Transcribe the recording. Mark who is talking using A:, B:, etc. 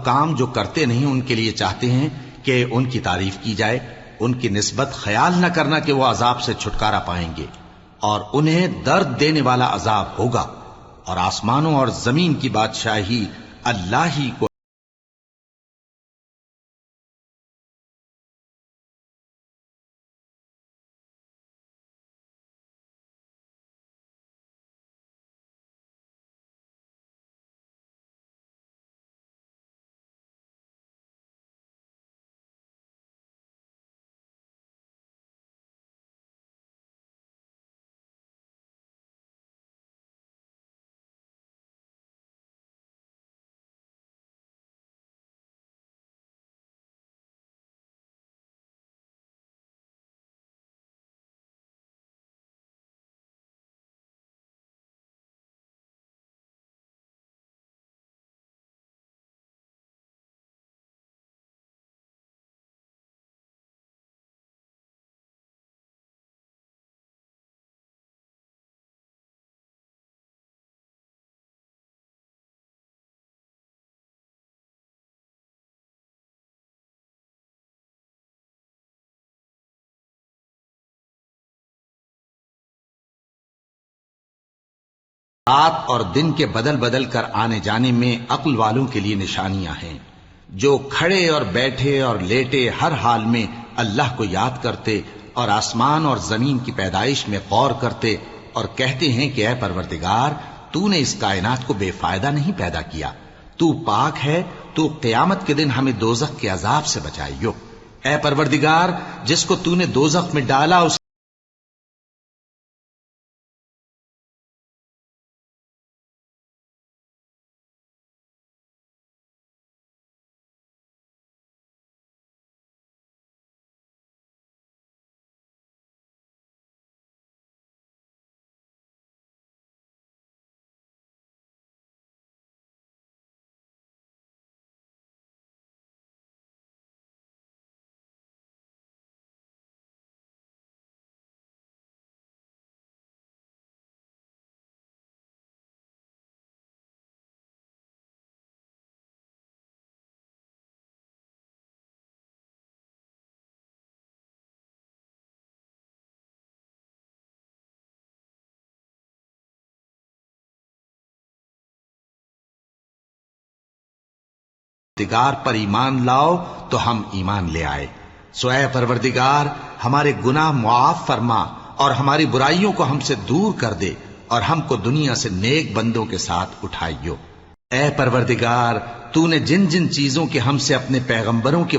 A: काम जो करते नहीं उनके लिए चाहते हैं कि उनकी तारीफ की जाए। उनकी निस्बत ख्याल न करना कि वो अजाब से छुटकारा पाएंगे और उन्हें दर्द देने वाला अजाब होगा। और आसमानों और जमीन की बादशाही अल्लाह ही को। रात और दिन के बदल बदल कर आने जाने में अक्ल वालों के लिए निशानियां हैं, जो खड़े और बैठे और लेटे हर हाल में अल्लाह को याद करते और आसमान और जमीन की पैदाइश में गौर करते और कहते हैं कि ऐ परवरदिगार, तूने इस कायनात को बेफायदा नहीं पैदा किया, तू पाक है, तू क़यामत के दिन हमें दोजख के अजाब से बचाइयो। ऐ परवरदिगार, जिसको तूने दोजख में डाला उस दिगार पर ईमान लाओ तो हम ईमान ले आए। सो ऐ परवरदिगार, हमारे गुनाह मुआफ फरमा और हमारी बुराइयों को हमसे दूर कर दे और हमको दुनिया से नेक बंदों के साथ उठाइयो। ऐ परवरदिगार, तूने जिन जिन चीजों के हमसे अपने पैगंबरों के